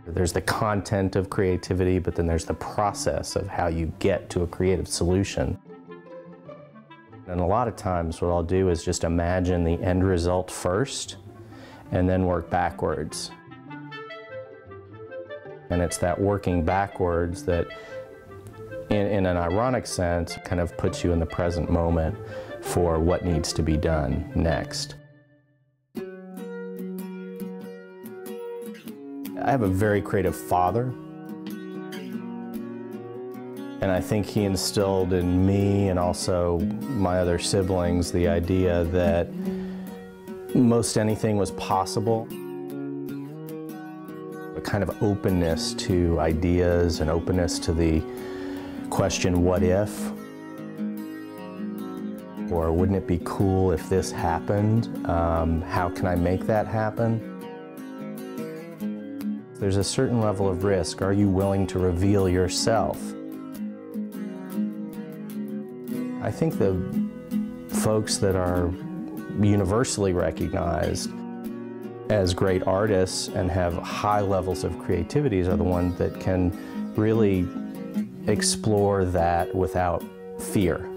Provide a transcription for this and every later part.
There's the content of creativity, but then there's the process of how you get to a creative solution. And a lot of times what I'll do is just imagine the end result first and then work backwards. And it's that working backwards that, in an ironic sense, kind of puts you in the present moment for what needs to be done next. I have a very creative father, and I think he instilled in me and also my other siblings the idea that most anything was possible. A kind of openness to ideas and openness to the question, what if? Or wouldn't it be cool if this happened? How can I make that happen? There's a certain level of risk. Are you willing to reveal yourself? I think the folks that are universally recognized as great artists and have high levels of creativity are the ones that can really explore that without fear.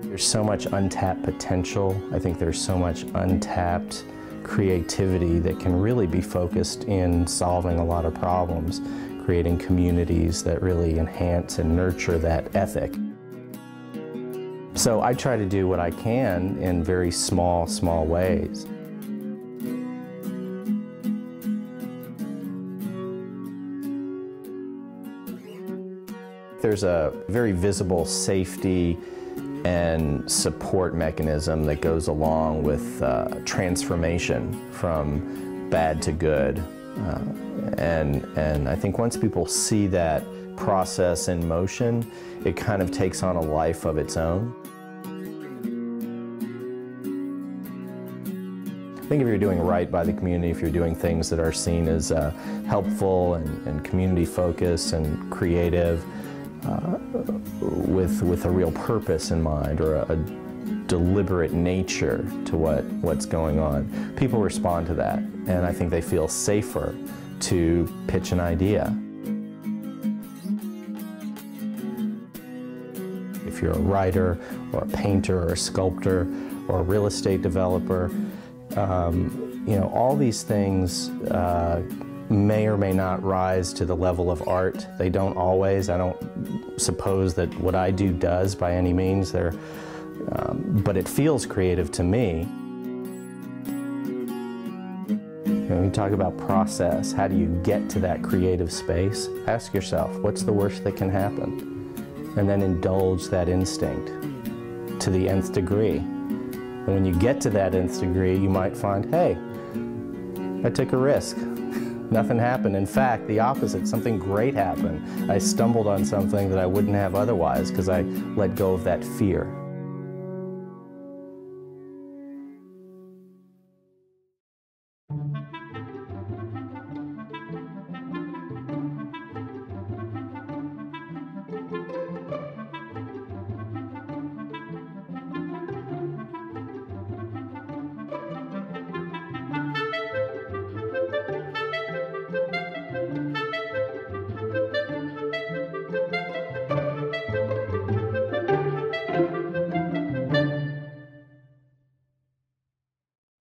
There's so much untapped potential. I think there's so much untapped creativity that can really be focused in solving a lot of problems, creating communities that really enhance and nurture that ethic. So I try to do what I can in very small ways. There's a very visible safety and support mechanism that goes along with transformation from bad to good. And I think once people see that process in motion, it kind of takes on a life of its own. I think if you're doing right by the community, if you're doing things that are seen as helpful and community focused and creative, with a real purpose in mind or a deliberate nature to what's going on, people respond to that, and I think they feel safer to pitch an idea. If you're a writer or a painter or a sculptor or a real estate developer, you know, all these things may or may not rise to the level of art. They don't always. I don't suppose that what I do does by any means. But it feels creative to me. You know, you talk about process. How do you get to that creative space? Ask yourself, what's the worst that can happen? And then indulge that instinct to the nth degree. And when you get to that nth degree, you might find, hey, I took a risk. Nothing happened. In fact, the opposite, something great happened. I stumbled on something that I wouldn't have otherwise because I let go of that fear.